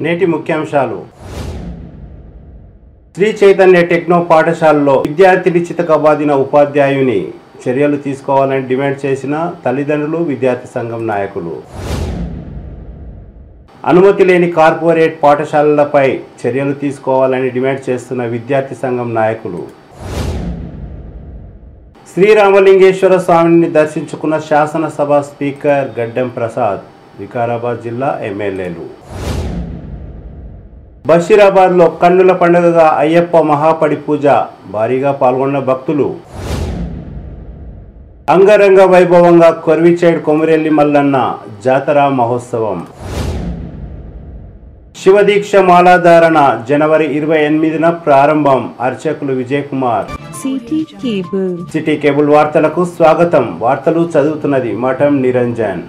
నేటి ముఖ్యాంశాలు. శ్రీ చైతన్య టెక్నో పాఠశాలలో విద్యార్థిని చితకబాదిన ఉపాధ్యాయుని చర్యలు తీసుకోవాలని డిమాండ్ చేసిన తల్లిదండ్రులు, విద్యార్థి సంఘం నాయకులు. అనుమతి లేని కార్పొరేట్ పాఠశాలలపై చర్యలు తీసుకోవాలని డిమాండ్ చేస్తున్న విద్యార్థి సంఘం నాయకులు. శ్రీరామలింగేశ్వర స్వామిని దర్శించుకున్న శాసనసభ స్పీకర్ గడ్డెం ప్రసాద్, వికారాబాద్ జిల్లా ఎమ్మెల్యేలు. బషీరాబాద్లో కన్నుల పండుగగా అయ్యప్ప మహాపడి పూజ భారీగా పాల్గొన్న భక్తులు. అంగరంగ వైభవంగా కొర్విచేడ్ కొమురెల్లి మల్లన్న జాతర మహోత్సవం. శివదీక్ష మాలాధారణ జనవరి 28న ప్రారంభం. అర్చకులు విజయ్ కుమార్. సిటీ కేబుల్ వార్తలకు స్వాగతం. వార్తలు చదువుతున్నది మఠం నిరంజన్.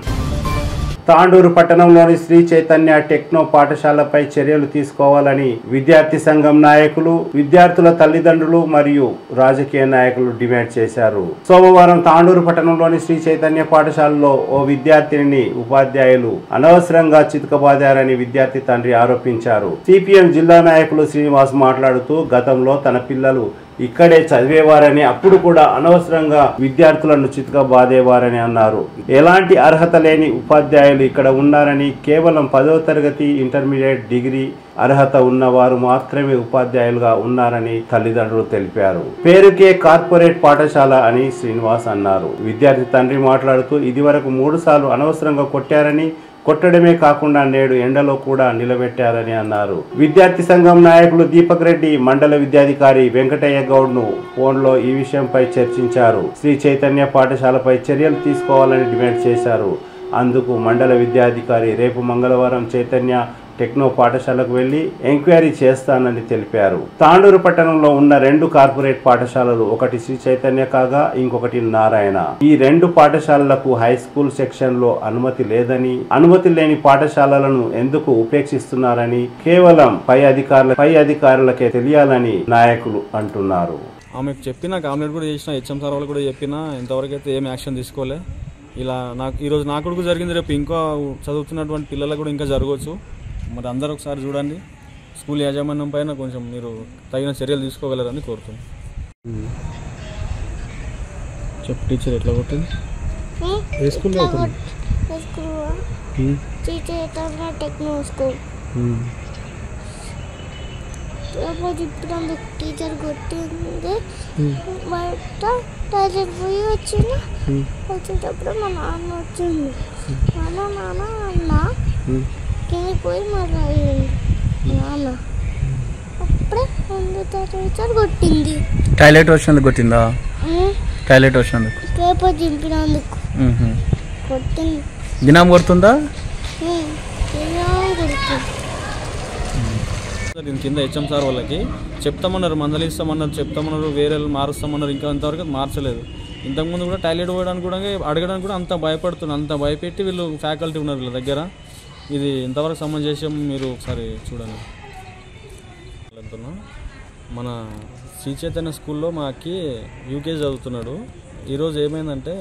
తాండూరు పట్టణంలోని శ్రీ చైతన్య టెక్నో పాఠశాలపై చర్యలు తీసుకోవాలని విద్యార్థి సంఘం నాయకులు, విద్యార్థుల తల్లిదండ్రులు మరియు రాజకీయ నాయకులు డిమాండ్ చేశారు. సోమవారం తాండూరు పట్టణంలోని శ్రీ చైతన్య పాఠశాలలో ఓ విద్యార్థిని ఉపాధ్యాయులు అనవసరంగా చితకబాదారని విద్యార్థి తండ్రి ఆరోపించారు. సిపిఎం జిల్లా నాయకులు శ్రీనివాస్ మాట్లాడుతూ, గతంలో తన పిల్లలు ఇక్కడే చదివేవారని, అప్పుడు కూడా అనవసరంగా విద్యార్థులను చితకబాదేవారని అన్నారు. ఎలాంటి అర్హత లేని ఉపాధ్యాయులు ఇక్కడ ఉన్నారని, కేవలం 10వ తరగతి, ఇంటర్మీడియట్, డిగ్రీ అర్హత ఉన్నవారు మాత్రమే ఉపాధ్యాయులుగా ఉన్నారని తల్లిదండ్రులు తెలిపారు. పేరుకే కార్పొరేట్ పాఠశాల అని శ్రీనివాస్ అన్నారు. విద్యార్థి తండ్రి మాట్లాడుతూ, ఇదివరకు 3 సార్లు అనవసరంగా కొట్టారని, కొట్టడమే కాకుండా నేడు ఎండలో కూడా నిలబెట్టారని అన్నారు. విద్యార్థి సంఘం నాయకులు దీపక్ రెడ్డి, మండల విద్యాధికారి వెంకటయ్య గౌడ్ను ఫోన్లో ఈ విషయంపై చర్చించారు. శ్రీ చైతన్య పాఠశాలపై చర్యలు తీసుకోవాలని డిమాండ్ చేశారు. అందుకు మండల విద్యాధికారి రేపు మంగళవారం చైతన్య టెక్నో పాఠశాలకు వెళ్లి ఎంక్వైరీ చేస్తానని తెలిపారు. తాండూరు పట్టణంలో ఉన్న 2 కార్పొరేట్ పాఠశాలలు, ఒకటి శ్రీ చైతన్య కాగా ఇంకొకటి నారాయణ. ఈ 2 పాఠశాలలకు హై స్కూల్ సెక్షన్ లో అనుమతి లేదని, అనుమతి లేని పాఠశాలలను ఎందుకు ఉపేక్షిస్తున్నారని కేవలం పై అధికారులకే తెలియాలని నాయకులు అంటున్నారు. ఆమెకు చెప్పిన కాంప్లైంట్ కూడా చేసిన, హెచ్ఎం సార్ వాళ్ళు కూడా చెప్పినా ఇంతవరకు అయితే ఏం యాక్షన్ తీసుకోలే. ఇలా ఈరోజు నా కొడుకు జరిగింది, రేపు ఇంకా చదువుతున్నటువంటి పిల్లలకు కూడా ఇంకా జరగవచ్చు. మరి అందరూ ఒకసారి చూడండి. స్కూల్ యాజమాన్యం పైన కొంచెం మీరు తగిన చర్యలు తీసుకోగలరని కోరుతున్నాను. చెప్పు టీచర్, ఎట్లా కొట్టింది? టీచర్ కొట్టింది. బయట టాయిలెట్ పోయి వచ్చేటప్పుడు మా నాన్న వచ్చింది. నాన్న అన్న కింద పోయి మాట్లాడింది నాన్న. అప్పుడే టీచర్ కొట్టింది. టాయిలెట్ వచ్చినందుకు కొట్టిందా? టాయిలెట్ వచ్చినందుకు, పేపర్ చింపినందుకు కొట్టింది. దినం కొడుతుందా? దీని కింద హెచ్ఎం సార్ వాళ్ళకి చెప్తామన్నారు, మందలిస్తామన్నారు, చెప్తామన్నారు, వేరే మారుస్తామన్నారు. ఇంకా అంతవరకు మార్చలేదు. ఇంతకుముందు కూడా టాయిలెట్ పోయడానికి కూడా అడగడానికి కూడా అంత భయపడుతున్నారు. అంత భయపెట్టి వీళ్ళు ఫ్యాకల్టీ ఉన్నారు వీళ్ళ దగ్గర. ఇది ఇంతవరకు సమంజసం మీరు ఒకసారి చూడండి. మన శ్రీ చైతన్య స్కూల్లో మా అక్కి యూకేజీ చదువుతున్నాడు. ఈరోజు ఏమైందంటే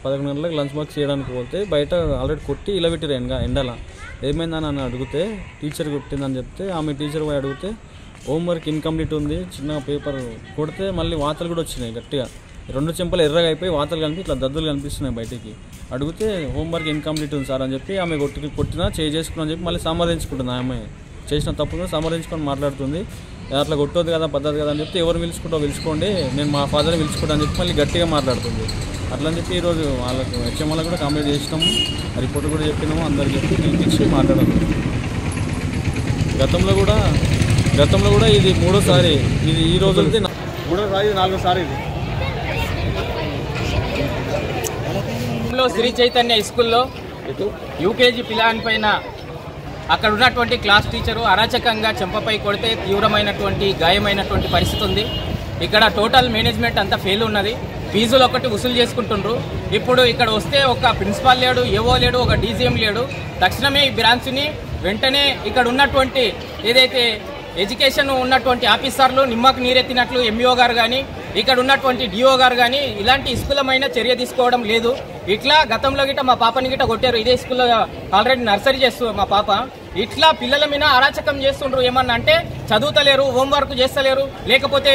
11 గంటలకు లంచ్ బాక్స్ చేయడానికి పోతే బయట ఆల్రెడీ కొట్టి ఇలా పెట్టారు ఎండల. ఏమైందని అని అడిగితే టీచర్ కొట్టిందని చెప్తే, ఆమె టీచర్ పోయి అడిగితే హోంవర్క్ ఇన్కంప్లీట్ ఉంది, చిన్న పేపర్ కొడితే మళ్ళీ వాతలు కూడా వచ్చినాయి గట్టిగా. 2 చెంపలు ఎర్రగా అయిపోయి వాతలు కనిపి ఇట్లా దద్దులు కనిపిస్తున్నాయి బయటికి. అడిగితే హోంవర్క్ ఇన్కంప్లీట్ ఉంది సార్ అని చెప్పి ఆమె కొట్టినా చేసుకున్నా అని చెప్పి మళ్ళీ సమర్థించుకుంటుంది. ఆమె చేసిన తప్పు కూడా సమర్థించుకొని మాట్లాడుతుంది. అట్లా కొట్టొద్దు కదా, పద్ధతి కదా అని చెప్తే, ఎవరు పిలుచుకోండి, నేను మా ఫాదర్ని పిలుచుకుంటా అని చెప్పి మళ్ళీ గట్టిగా మాట్లాడుతుంది. అట్లా అని చెప్పి ఈరోజు వాళ్ళకు హెచ్ఎం వాళ్ళకు కూడా కంప్లైంట్ చేసినాము, రిపోర్ట్ కూడా చెప్పినాము, అందరికి చెప్పి పిలిపించి మాట్లాడాము. గతంలో కూడా ఇది 3వ సారి. ఇది ఈ రోజు వెళ్తే 3వ సారి, 4వ సారి ఇది. శ్రీ చైతన్య స్కూల్లో యూకేజీ పిల్లాని పైన అక్కడ ఉన్నటువంటి క్లాస్ టీచరు అరాచకంగా చెంపపై కొడితే తీవ్రమైనటువంటి గాయమైనటువంటి పరిస్థితి ఉంది. ఇక్కడ టోటల్ మేనేజ్మెంట్ అంతా ఫెయిల్ ఉన్నది. ఫీజులు ఒకటి వసూలు చేసుకుంటుండ్రు. ఇప్పుడు ఇక్కడ వస్తే ఒక ప్రిన్సిపాల్ లేడు, ఏవో లేడు, ఒక డీజీఎం లేడు. తక్షణమే ఈ బ్రాంచ్ని వెంటనే ఇక్కడ ఉన్నటువంటి ఏదైతే ఎడ్యుకేషన్ ఉన్నటువంటి ఆఫీసర్లు నిమ్మకు నీరెత్తినట్లు ఎంఈఓ గారు కానీ ఇక్కడ ఉన్నటువంటి డిఓ గారు కానీ ఇలాంటి స్కూలమైన చర్య తీసుకోవడం లేదు. ఇట్లా గతంలో గిట్ట మా పాపని గిట్ట కొట్టారు. ఇదే స్కూల్లో ఆల్రెడీ నర్సరీ చేస్తూ మా పాప ఇట్లా పిల్లల మీద అరాచకం చేస్తుండ్రు. ఏమన్నా అంటే చదువుతలేరు, హోంవర్క్ చేస్తలేరు, లేకపోతే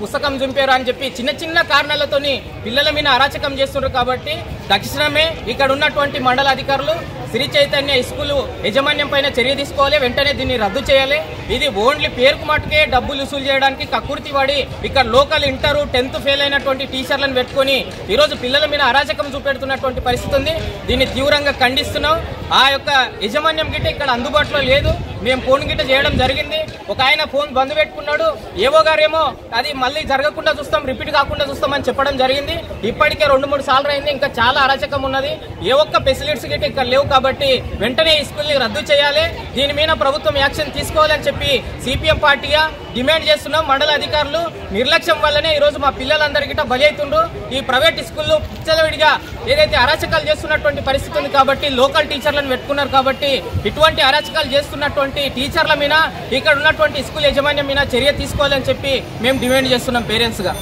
పుస్తకం చింపారు అని చెప్పి చిన్న చిన్న కారణాలతోని పిల్లల మీద అరాచకం చేస్తుండ్రు. కాబట్టి తక్షణమే ఇక్కడ ఉన్నటువంటి మండల అధికారులు శ్రీ చైతన్య స్కూల్ యాజమాన్యం పైన చర్య తీసుకోవాలి. వెంటనే దీన్ని రద్దు చేయాలి. ఇది ఓన్లీ పేరుకు మటుకే డబ్బులు వసూలు చేయడానికి కక్కుర్తి పడి ఇక్కడ లోకల్ ఇంటర్ 10th ఫెయిల్ అయినటువంటి టీచర్లను పెట్టుకుని ఈరోజు పిల్లల మీద అరాచకం చూపెడుతున్నటువంటి పరిస్థితి ఉంది. దీన్ని తీవ్రంగా ఖండిస్తున్నాం. ఆ యొక్క యాజమాన్యం గిట్ట ఇక్కడ అందుబాటులో లేదు. మేము ఫోన్ గిట్ట చేయడం జరిగింది. ఒక ఆయన ఫోన్ బంద్ పెట్టుకున్నాడు. ఏవో గారేమో అది మళ్ళీ జరగకుండా చూస్తాం, రిపీట్ కాకుండా చూస్తామని చెప్పడం జరిగింది. ఇప్పటికే 2-3 సార్లు అయింది. ఇంకా చాలా అరాచకం ఉన్నది. ఏ ఒక్క ఫెసిలిటీస్ గిట్ట ఇక్కడ లేవు. కాబట్టి వెంటనే ఈ స్కూల్ని రద్దు చేయాలి. దీని మీద ప్రభుత్వం యాక్షన్ తీసుకోవాలని చెప్పి సిపిఎం పార్టీగా డిమాండ్ చేస్తున్నాం. మండల అధికారులు నిర్లక్ష్యం వల్లనే ఈరోజు మా పిల్లలందరికీ బలి అవుతుండ్రు. ఈ ప్రైవేట్ స్కూల్లో పిచ్చలవిడిగా ఏదైతే అరాచకాలు చేస్తున్నటువంటి పరిస్థితి ఉంది. కాబట్టి లోకల్ టీచర్లను పెట్టుకున్నారు. కాబట్టి ఇటువంటి అరాచకాలు చేస్తున్నటువంటి టీచర్ల మీద ఇక్కడ ఉన్నటువంటి స్కూల్ యాజమాన్యం మీద చర్య తీసుకోవాలని చెప్పి మేము డిమాండ్ చేస్తున్నాం పేరెంట్స్ గా.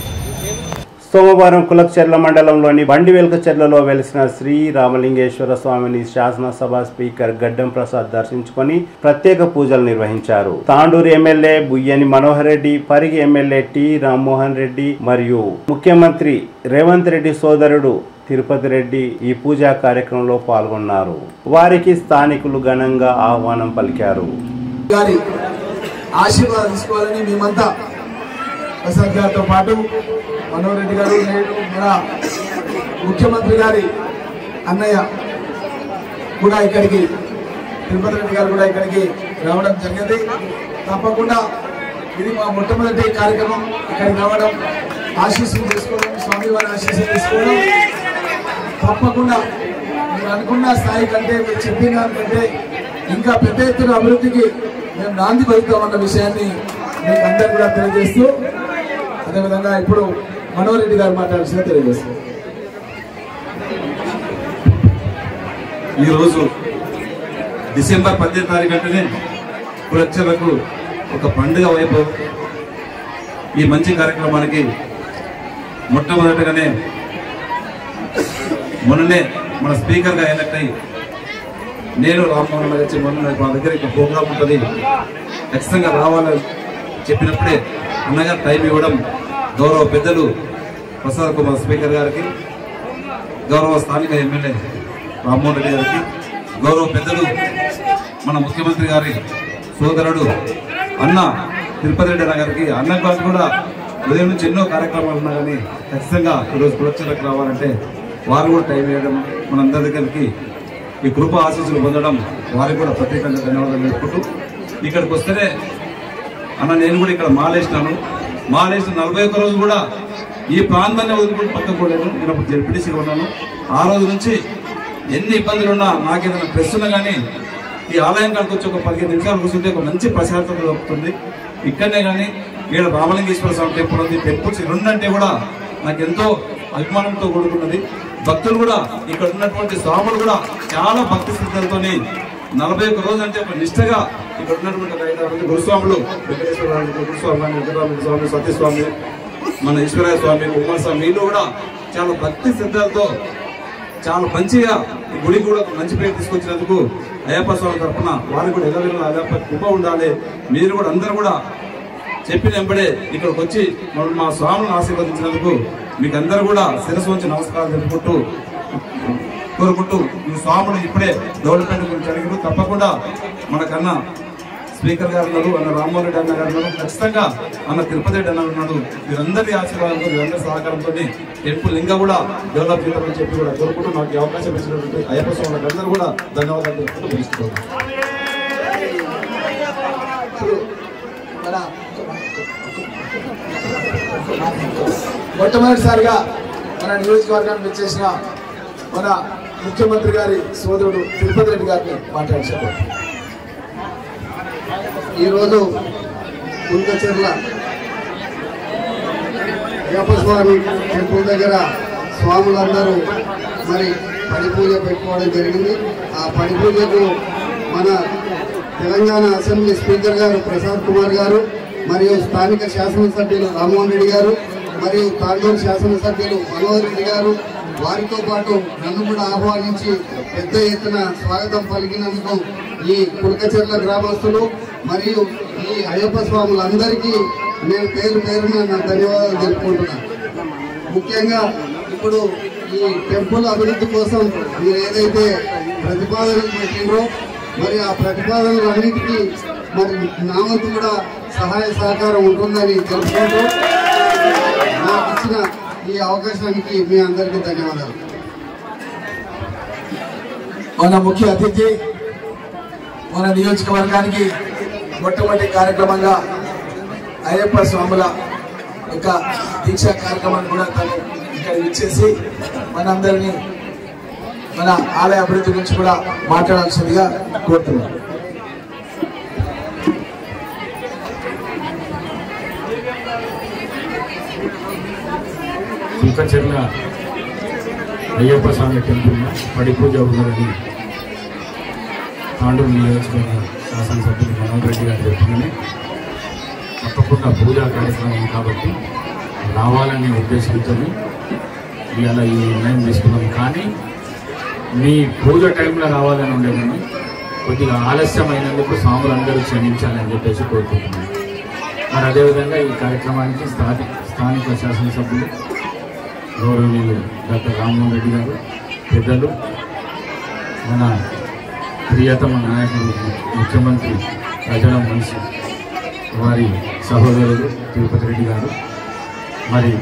సోమవారం కులకచెర్ల మండలంలోని బండివెల్కచెర్లలో వెలిసిన శ్రీ రామలింగేశ్వర స్వామిని శాసనసభ స్పీకర్ గడ్డం ప్రసాద్ దర్శించుకొని ప్రత్యేక పూజలు నిర్వహించారు. Tandur MLA Buyyani Manohar Reddy, Parigi MLA T Rammohan Reddy మరియు ముఖ్యమంత్రి రేవంత్ రెడ్డి సోదరుడు తిరుపతి రెడ్డి ఈ పూజా కార్యక్రమంలో పాల్గొన్నారు. వారికి స్థానికులు ఘనంగా ఆహ్వానం పలికారు. ఆశీర్వాదం తీసుకోవాలని మేమంతా ప్రసాద్ గారితో పాటు మనోహర్ రెడ్డి గారు, నేడు మన ముఖ్యమంత్రి గారి అన్నయ్య కూడా ఇక్కడికి, తిరుపతి రెడ్డి గారు కూడా ఇక్కడికి రావడం జరిగింది. తప్పకుండా ఇది మా మొట్టమొదటి కార్యక్రమం. ఇక్కడికి రావడం, ఆశీస్సులు తీసుకోవడం, స్వామివారి ఆశీస్సులు తీసుకోవడం, తప్పకుండా మీరు అనుకున్న స్థాయి కంటే, మీరు చెప్పిన దానికంటే ఇంకా పెద్ద ఎత్తున అభివృద్ధికి మేము నాంది పలుకుతామన్న విషయాన్ని మీకు అందరూ కూడా తెలియజేస్తూ, అదేవిధంగా ఇప్పుడు మనోహర్ రెడ్డి గారు మాట్లాడాల్సిన తెలియజేస్తారు. ఈరోజు డిసెంబర్ 18వ తారీఖు అంటేనే కులకచెర్లకు ఒక పండుగ వైపు ఈ మంచి కార్యక్రమానికి మొట్టమొదటిగానే మొన్ననే మన స్పీకర్గా ఎలక్ట్ అయ్యి నేను రామ్మోహన్ వచ్చి మొన్న మా దగ్గర ఇక్కడ ప్రోగ్రామ్ ఉంటుంది, ఖచ్చితంగా రావాలని చెప్పినప్పుడే అన్నగారు టైం ఇవ్వడం, గౌరవ పెద్దలు ప్రసాద్ కుమార్ స్పీకర్ గారికి, గౌరవ స్థానిక ఎమ్మెల్యే రామ్మోహన్ రెడ్డి గారికి, గౌరవ పెద్దలు మన ముఖ్యమంత్రి గారి సోదరుడు అన్న తిరుపతి రెడ్డి అన్న గారికి, అన్న గారికి కూడా ఉదయం నుంచి ఎన్నో కార్యక్రమాలు ఉన్నా కానీ ఖచ్చితంగా ఈరోజు కులకచెర్లకు రావాలంటే వారు కూడా టైం ఇవ్వడం, మనందరి దగ్గరికి ఈ కృప ఆశీస్సులు పొందడం వారికి కూడా ప్రత్యేకంగా ధన్యవాదాలు చెప్పుకుంటూ, ఇక్కడికి వస్తేనే అన్న నేను కూడా ఇక్కడ మాలేసినాను, మాలేసిన 41 రోజు కూడా ఈ ప్రాంతాన్ని వదులుకుంటూ పక్కకోలేదు. నేను అప్పుడు జెడ్పీటీసీగా ఉన్నాను. ఆ రోజు నుంచి ఎన్ని ఇబ్బందులు ఉన్నా, నాకేదైనా ప్రెస్ ఉన్నా కానీ ఈ ఆలయం కాడికి వచ్చి ఒక 15 నిమిషాలు కూర్చుంటే ఒక మంచి ప్రశాంతత దొరుకుతుంది. ఇక్కడనే కానీ ఇక్కడ రామలింగేశ్వర స్వామి టెంపుల్ ఉంది. టెంపుల్స్ రెండంటే కూడా నాకు ఎంతో అభిమానంతో కూడుకున్నది. భక్తులు కూడా ఇక్కడ ఉన్నటువంటి స్వాములు కూడా చాలా భక్తి శ్రద్ధలతో 41 రోజు అంటే ఒక నిష్టగా ఇక్కడ ఉన్నటువంటి 5 మంది గురుస్వాములు, వెంకటేశ్వర గురుస్వామి, వెంకటరామ స్వామి, సత్యస్వామి, మన ఈశ్వరయ్య స్వామి, కుమారస్వామి, వీళ్ళు కూడా చాలా భక్తి శ్రద్ధలతో చాలా మంచిగా ఈ గుడికి కూడా మంచి పేరు తీసుకొచ్చినందుకు అయ్యప్ప స్వామి తరఫున వారికి కూడా ఎలా అయ్యప్ప కృప ఉండాలి. మీరు కూడా అందరూ కూడా చెప్పిన వెంబడే ఇక్కడికి వచ్చి మా స్వాములను ఆశీర్వదించినందుకు మీకు అందరూ కూడా శిరస్సు వంచి నమస్కారాలు తెలుపుకుంటూ కోరుకుంటూ, ఈ స్వాములు ఇప్పుడే డెవలప్మెంట్ గురించి అడిగారు. తప్పకుండా మనకన్నా స్పీకర్ గారు ఉన్నారు, అన్న రామ్మోహన్ రెడ్డి అన్న గారు ఉన్నారు, ఖచ్చితంగా అన్న తిరుపతి రెడ్డి అన్న ఉన్నాడు. వీరందరి ఆశీర్వాదంతో, వీరందరి సహకారంతో టెంపుల్ ఇంకా కూడా డెవలప్ చేయాలని చెప్పి కూడా కోరుకుంటూ నాకు ఈ అవకాశం ఇచ్చినటువంటి అయ్యప్ప స్వామి అందరూ కూడా ధన్యవాదాలు తెలుపుకుంటూ ముగిస్తున్నాను. మొట్టమొదటిసారిగా మన నియోజకవర్గాన్ని వచ్చేసిన మన ముఖ్యమంత్రి గారి సోదరుడు తిరుపతి రెడ్డి గారిని మాట్లాడారు. ఈరోజు కులకచెర్ల అయ్యప్ప స్వామి టెంపుల్ దగ్గర స్వాములందరూ మరి పడి పూజ పెట్టుకోవడం జరిగింది. ఆ పడి పూజకు మన తెలంగాణ అసెంబ్లీ స్పీకర్ గారు ప్రసాద్ కుమార్ గారు మరియు స్థానిక శాసనసభ్యులు రామ్మోహన్ రెడ్డి గారు, మరియు తాండూరు శాసనసభ్యులు మనోహర్ రెడ్డి గారు, వారితో పాటు నన్ను కూడా ఆహ్వానించి పెద్ద ఎత్తున స్వాగతం పలికినందుకు ఈ కులకచెర్ల గ్రామస్తులు మరియు ఈ అయ్యప్ప స్వాములందరికీ నేను పేరు పేరున నా ధన్యవాదాలు తెలుపుకుంటున్నాను. ముఖ్యంగా ఇప్పుడు ఈ టెంపుల్ అభివృద్ధి కోసం మీరు ఏదైతే ప్రతిపాదనలు పెట్టినో మరి ఆ ప్రతిపాదనలన్నిటికీ మరి నా వంతు కూడా సహాయ సహకారం ఉంటుందని తెలుసుకుంటూ నాకు ఇచ్చిన ఈ అవకాశానికి మీ అందరికీ ధన్యవాదాలు. మన ముఖ్య అతిథి మన నియోజకవర్గానికి మొట్టమొదటి కార్యక్రమంగా అయ్యప్ప స్వాముల యొక్క దీక్షా కార్యక్రమాన్ని కూడా తను ఇక్కడ ఇచ్చేసి మనందరినీ మన ఆలయ అభివృద్ధి గురించి కూడా మాట్లాడాల్సిందిగా కోరుతున్నాను. కులకచెర్ల అయ్యప్ప స్వామి టెంపుల్ పడి పూజ ఉన్నదని తాండూరు నియోజకవర్గ శాసనసభ్యులు మనోహర్ రెడ్డి గారు చెప్పిందని తప్పకుండా పూజా కార్యక్రమం కాబట్టి రావాలనే ఉద్దేశంతో ఇవాళ ఈ నిర్ణయం తీసుకున్నాం. కానీ మీ పూజ టైంలో రావాలని ఉండేదని కొద్దిగా ఆలస్యమైనందుకు స్వాములందరూ క్షమించాలని చెప్పేసి కోరుకుంటున్నాను. మరి అదేవిధంగా ఈ కార్యక్రమానికి స్థానిక శాసనసభ్యులు గౌరవనీయులు డాక్టర్ రామ్మోహన్ రెడ్డి గారు, పెద్దలు, మన ప్రియతమ నాయకులు ముఖ్యమంత్రి ప్రజల మనిషి వారి సహోదరులు తిరుపతి రెడ్డి గారు, మరి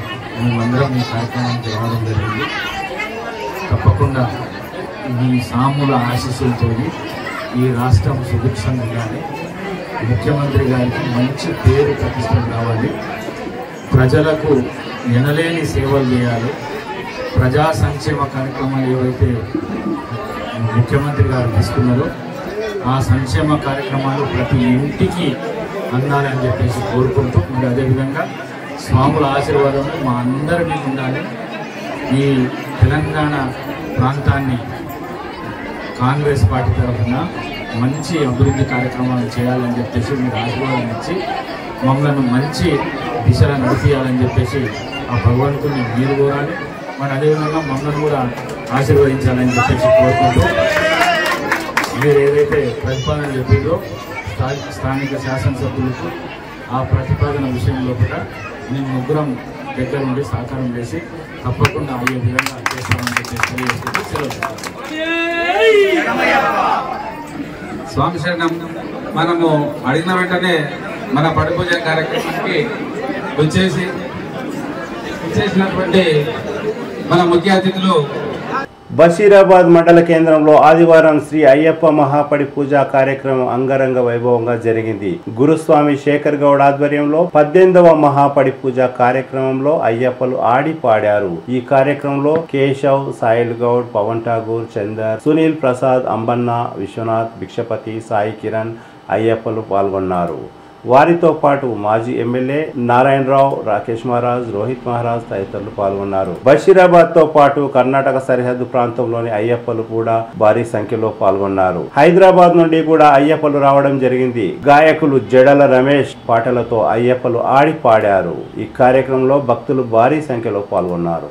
మేమందరం ఈ కార్యక్రమానికి రావడం జరిగింది. తప్పకుండా ఈ సాముల ఆశీస్సులతో ఈ రాష్ట్రం సుభిక్షంగా ఉండాలి, ముఖ్యమంత్రి గారికి మంచి పేరు ప్రతిష్టలు రావాలి, ప్రజలకు ఎనలేని సేవలు చేయాలి, ప్రజా సంక్షేమ కార్యక్రమాలు ఏవైతే ముఖ్యమంత్రి గారు తీసుకున్నారో ఆ సంక్షేమ కార్యక్రమాలు ప్రతి ఇంటికి అందాలని చెప్పేసి కోరుకుంటూ, మరి అదేవిధంగా స్వాముల ఆశీర్వాదం మా అందరినీ ఉండాలి. ఈ తెలంగాణ ప్రాంతాన్ని కాంగ్రెస్ పార్టీ తరఫున మంచి అభివృద్ధి కార్యక్రమాలు చేయాలని చెప్పేసి మీరు ఆశీర్వాదం ఇచ్చి మమ్మల్ని మంచి దిశలో నడిపించాలని చెప్పేసి ఆ భగవంతుని మీరు కోరాలి. మరి అదేవిధంగా మమ్మల్ని కూడా ఆశీర్వదించాలని చెప్పేసి కోరుకుంటూ, మీరు ఏదైతే ప్రతిపాదన చెప్పిందో స్థానిక శాసనసభ్యులకు ఆ ప్రతిపాదన విషయంలో కూడా మేము ముగ్గురం దగ్గర ఉండి సహకారం చేసి తప్పకుండా అయ్యే విధంగా చేస్తామని చెప్పేసి తెలియజేసుకుంటూ సెలవు. స్వామి శరణం. మనము అడిగిన వెంటనే మన పడి పూజ కార్యక్రమానికి వచ్చేసినటువంటి మన ముఖ్య అతిథులు బషీరాబాద్ మండల కేంద్రంలో ఆదివారం శ్రీ అయ్యప్ప మహాపడి పూజా కార్యక్రమం అంగరంగ వైభవంగా జరిగింది. గురుస్వామి శేఖర్ గౌడ్ ఆధ్వర్యంలో 18వ మహాపడి పూజా కార్యక్రమంలో అయ్యప్పలు ఆడి పాడారు. ఈ కార్యక్రమంలో కేశవ్, సాయిల్ గౌడ్, పవన్ ఠాగూర్, చందర్, సునీల్ ప్రసాద్, అంబన్న, విశ్వనాథ్, భిక్షపతి, సాయి కిరణ్ అయ్యప్పలు పాల్గొన్నారు. వారితో పాటు మాజీ ఎమ్మెల్యే నారాయణరావు, రాకేష్ మహారాజ్, రోహిత్ మహారాజ్ తదితరులు పాల్గొన్నారు. బషీరాబాద్ తో పాటు కర్ణాటక సరిహద్దు ప్రాంతంలోని అయ్యప్పలు కూడా భారీ సంఖ్యలో పాల్గొన్నారు. హైదరాబాద్ నుండి కూడా అయ్యప్పలు రావడం జరిగింది. గాయకులు జడల రమేష్ పాటలతో అయ్యప్పలు ఆడి పాడారు. ఈ కార్యక్రమంలో భక్తులు భారీ సంఖ్యలో పాల్గొన్నారు.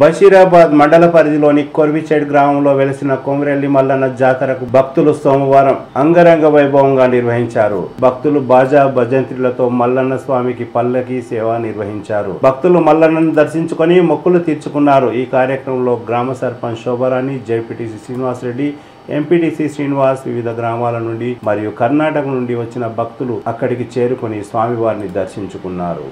బషీరాబాద్ మండల పరిధిలోని కొర్విచేడ్ గ్రామంలో వెలిసిన కొమరెల్లి మల్లన్న జాతరకు భక్తులు సోమవారం అంగరంగ వైభవంగా నిర్వహించారు. భక్తులు బాజా భజంత్రులతో మల్లన్న స్వామికి పల్లకి సేవ నిర్వహించారు. భక్తులు మల్లన్నను దర్శించుకొని మొక్కులు తీర్చుకున్నారు. ఈ కార్యక్రమంలో గ్రామ సర్పంచ్ శోభారాణి, జెడ్పీటీసీ శ్రీనివాస్ రెడ్డి, ఎంపీటీసీ శ్రీనివాస్, వివిధ గ్రామాల నుండి మరియు కర్ణాటక నుండి వచ్చిన భక్తులు అక్కడికి చేరుకొని స్వామివారిని దర్శించుకున్నారు.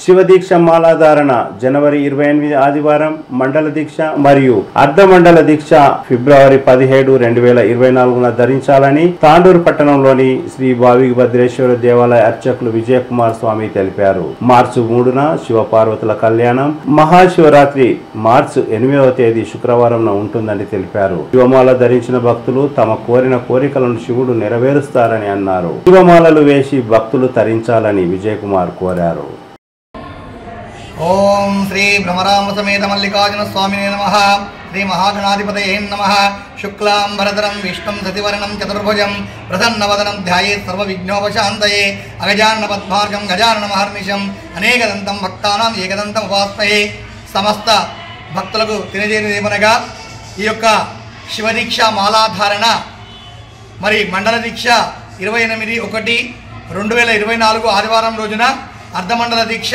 శివదీక్ష మాలాధారణ జనవరి 28 ఆదివారం, మండల దీక్ష మరియు అర్ధ మండల దీక్ష ఫిబ్రవరి 17, 2024 ధరించాలని తాండూరు పట్టణంలోని శ్రీ భావిభద్రేశ్వర దేవాలయ అర్చకులు విజయకుమార్ స్వామి తెలిపారు. మార్చి 3న శివపార్వతుల కళ్యాణం, మహాశివరాత్రి మార్చి 8వ తేదీ శుక్రవారం ఉంటుందని తెలిపారు. శివమాల ధరించిన భక్తులు తమ కోరిన కోరికలను శివుడు నెరవేరుస్తారని అన్నారు. శివమాలలు వేసి భక్తులు తరించాలని విజయకుమార్ కోరారు. ఓం శ్రీ భ్రమరామ సమేత మల్లికార్జున స్వామినే నమః. శ్రీ మహాగణాధిపతయే నమః. శుక్లాంబరధరం విష్ణుం శశివర్ణం చతుర్భుజం ప్రసన్నవదనం ధ్యాయేత్ సర్వవిఘ్నోపశాంతయే. అగజానన పద్మార్గం గజాననమహర్నిశం అనేకదంతం భక్తానాం ఏకదంతం ఉపాస్మహే. సమస్త భక్తులకు తెలియజేయమనగా ఈ యొక్క శివదీక్ష మాలాధారణ మరి మండల దీక్ష 28/1/2024 ఆదివారం రోజున, అర్ధమండల దీక్ష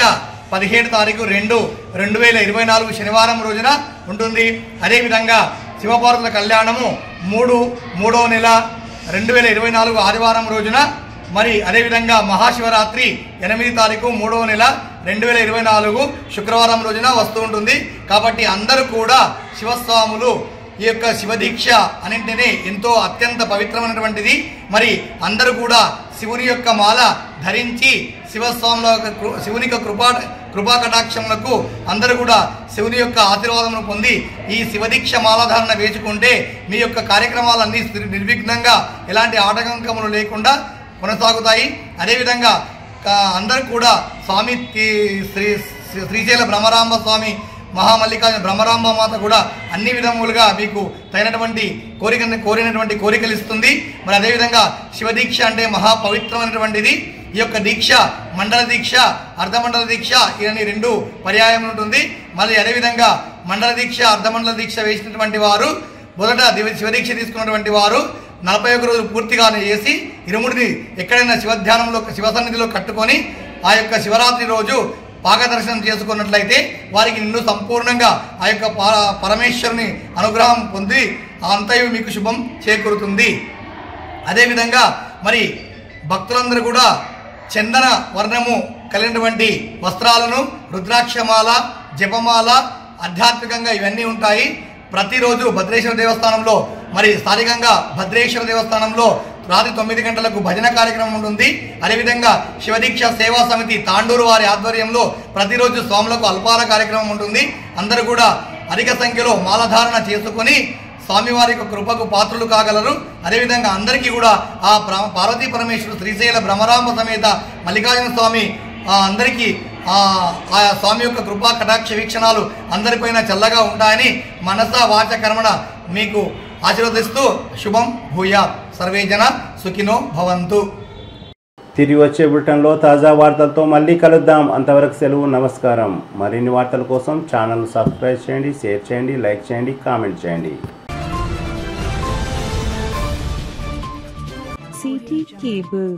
17/2/2024 శనివారం రోజున ఉంటుంది. అదేవిధంగా శివపార్వతుల కళ్యాణము 3వ నెల 2024 ఆదివారం రోజున, మరి అదేవిధంగా మహాశివరాత్రి 8వ తారీఖు 3వ నెల 2024 శుక్రవారం రోజున వస్తూ ఉంటుంది. కాబట్టి అందరూ కూడా శివస్వాములు ఈ యొక్క శివదీక్ష అన్నింటినీ ఎంతో అత్యంత పవిత్రమైనటువంటిది. మరి అందరూ కూడా శివుని యొక్క మాల ధరించి శివస్వాముల శివుని యొక్క కృపా కటాక్షములకు అందరూ కూడా శివుని యొక్క ఆశీర్వాదమును పొంది ఈ శివదీక్ష మాలాధారణ వేసుకుంటే మీ యొక్క కార్యక్రమాలన్నీ నిర్విఘ్నంగా ఎలాంటి ఆటంకములు లేకుండా కొనసాగుతాయి. అదేవిధంగా అందరూ కూడా స్వామి శ్రీశైల బ్రహ్మరాంబ స్వామి మహామల్లికార్జున బ్రహ్మరాంబ మాత కూడా అన్ని విధములుగా మీకు తగినటువంటి కోరినటువంటి కోరికలు ఇస్తుంది. మరి అదేవిధంగా శివదీక్ష అంటే మహాపవిత్రమైనటువంటిది. ఈ యొక్క దీక్ష మండల దీక్ష, అర్ధమండల దీక్ష ఇవన్నీ 2 పర్యాయం ఉంటుంది. మళ్ళీ అదేవిధంగా మండల దీక్ష, అర్ధమండల దీక్ష వేసినటువంటి వారు మొదట శివదీక్ష తీసుకున్నటువంటి వారు 41 రోజులు పూర్తిగానే చేసి ఇరుముడిని ఎక్కడైనా శివధ్యానంలో శివసన్నిధిలో కట్టుకొని ఆ యొక్క శివరాత్రి రోజు పాకదర్శనం చేసుకున్నట్లయితే వారికి నిన్ను సంపూర్ణంగా ఆ యొక్క పరమేశ్వరుని అనుగ్రహం పొంది అంతయు మీకు శుభం చేకూరుతుంది. అదేవిధంగా మరి భక్తులందరూ కూడా చందన వర్ణము కలిగినటువంటి వస్త్రాలను, రుద్రాక్షమాల, జపమాల, ఆధ్యాత్మికంగా ఇవన్నీ ఉంటాయి. ప్రతిరోజు భద్రేశ్వర దేవస్థానంలో మరి స్థానికంగా భద్రేశ్వర దేవస్థానంలో రాత్రి 9 గంటలకు భజన కార్యక్రమం ఉంటుంది. అదేవిధంగా శివదీక్ష సేవా సమితి తాండూరు వారి ఆధ్వర్యంలో ప్రతిరోజు స్వాములకు అల్పార కార్యక్రమం ఉంటుంది. అందరూ కూడా అధిక సంఖ్యలో మాలధారణ చేసుకొని స్వామివారి యొక్క కృపకు పాత్రులు కాగలరు. అదేవిధంగా అందరికీ కూడా ఆ పార్వతీ పరమేశ్వరుడు శ్రీశైల బ్రహ్మరాంబ సమేత మల్లికార్జున స్వామి అందరికీ ఆ స్వామి యొక్క కృపా కటాక్ష వీక్షణాలు అందరిపైన చల్లగా ఉంటాయని మనస వాచ కర్మణ మీకు ఆశీర్వదిస్తూ శుభం భూయాత్. సర్వే జన సుఖినో భవంతు. తిరిగి వచ్చే బులెటిన్లో తాజా వార్తలతో మళ్ళీ కలుద్దాం. అంతవరకు సెలవు, నమస్కారం. మరిన్ని వార్తల కోసం ఛానల్ సబ్స్క్రైబ్ చేయండి, షేర్ చేయండి, లైక్ చేయండి, కామెంట్ చేయండి. CT Cable.